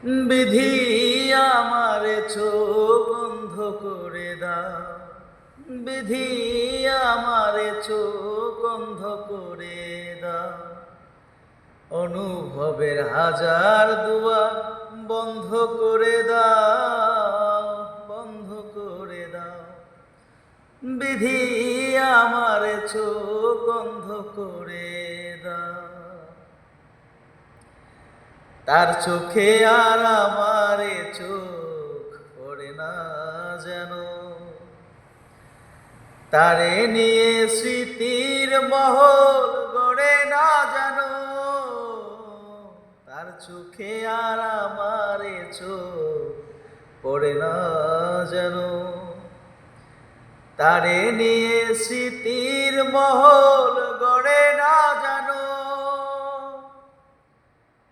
বিধি আমারে চোখ অন্ধ করে দাও, বিধি আমারে চোখ অন্ধ করে দাও। অনুভবের হাজার দুয়ার বন্ধ করে দাও, বন্ধ করে দাও। বিধি আমারে চোখ অন্ধ করে দাও। তার চোখে আর আমারে চোখ পড়ে না যেন, তারে নিয়ে স্মৃতির মহল গড়ে না যেন। তার চোখে আর আমারে চোখ পড়ে না যেন, তারে নিয়ে স্মৃতির মহল গড়ে না যেন।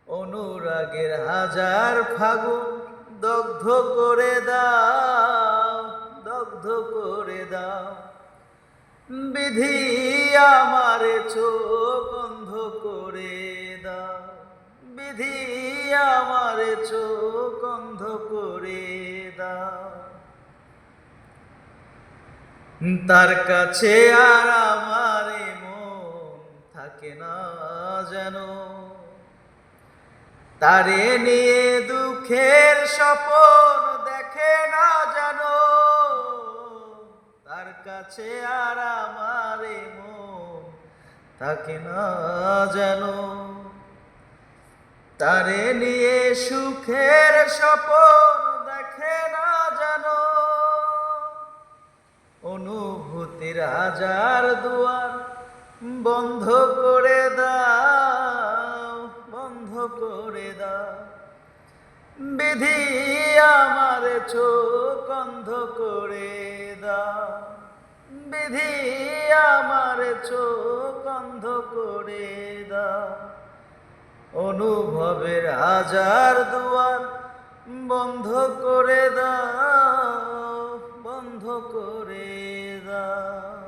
অনুরাগের হাজার ফাগুন দগ্ধ করে দাও, দগ্ধ করে দাও। বিধি আমারে চোখ অন্ধ করে দাও, বিধি আমারে চোখ অন্ধ করে দাও। তার কাছে আর আমারে মন থাকে না যেন, তারে নিয়ে দুঃখের স্বপন দেখে না যেন। তার কাছে আর আমারে মন থাকে না যেন, তারে নিয়ে সুখের স্বপন দেখে না যেন। অনুভূতির হাজার দুয়ার বন্ধ করে দাও, বন্ধ করে দাও। বিধি আমারে চোখ অন্ধ করে দাও, বিধি আমারে চোখ অন্ধ করে দাও। অনুভবের হাজার দুয়ার বন্ধ করে দাও, বন্ধ করে দাও।